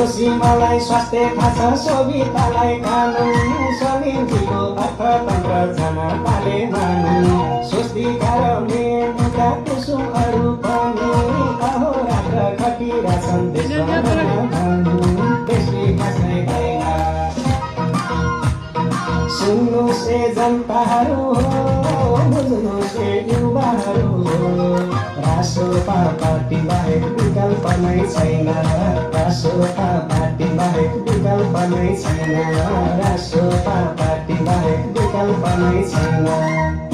जोशीमालाई स्वास्थ्य थाहा छ सोभितालाई कानुन सलिन्जीको अर्थतन्त्र जनताले मानु स्वस्तिकार मेनुका कुसुमहरू पनि अहोरात्र खटिरहेछन् देशमा देश विकासै होइन। सुन्नुहोस् ए जनताहरू बुझ्नुहोस् ए युवाहरू रासोपा पार्टी बाहेक विकल्प नै छैन रासोपा पार्टी बाहेक विकल्प नै छैन रासोपा पार्टी बाहेक विकल्प नै छैन।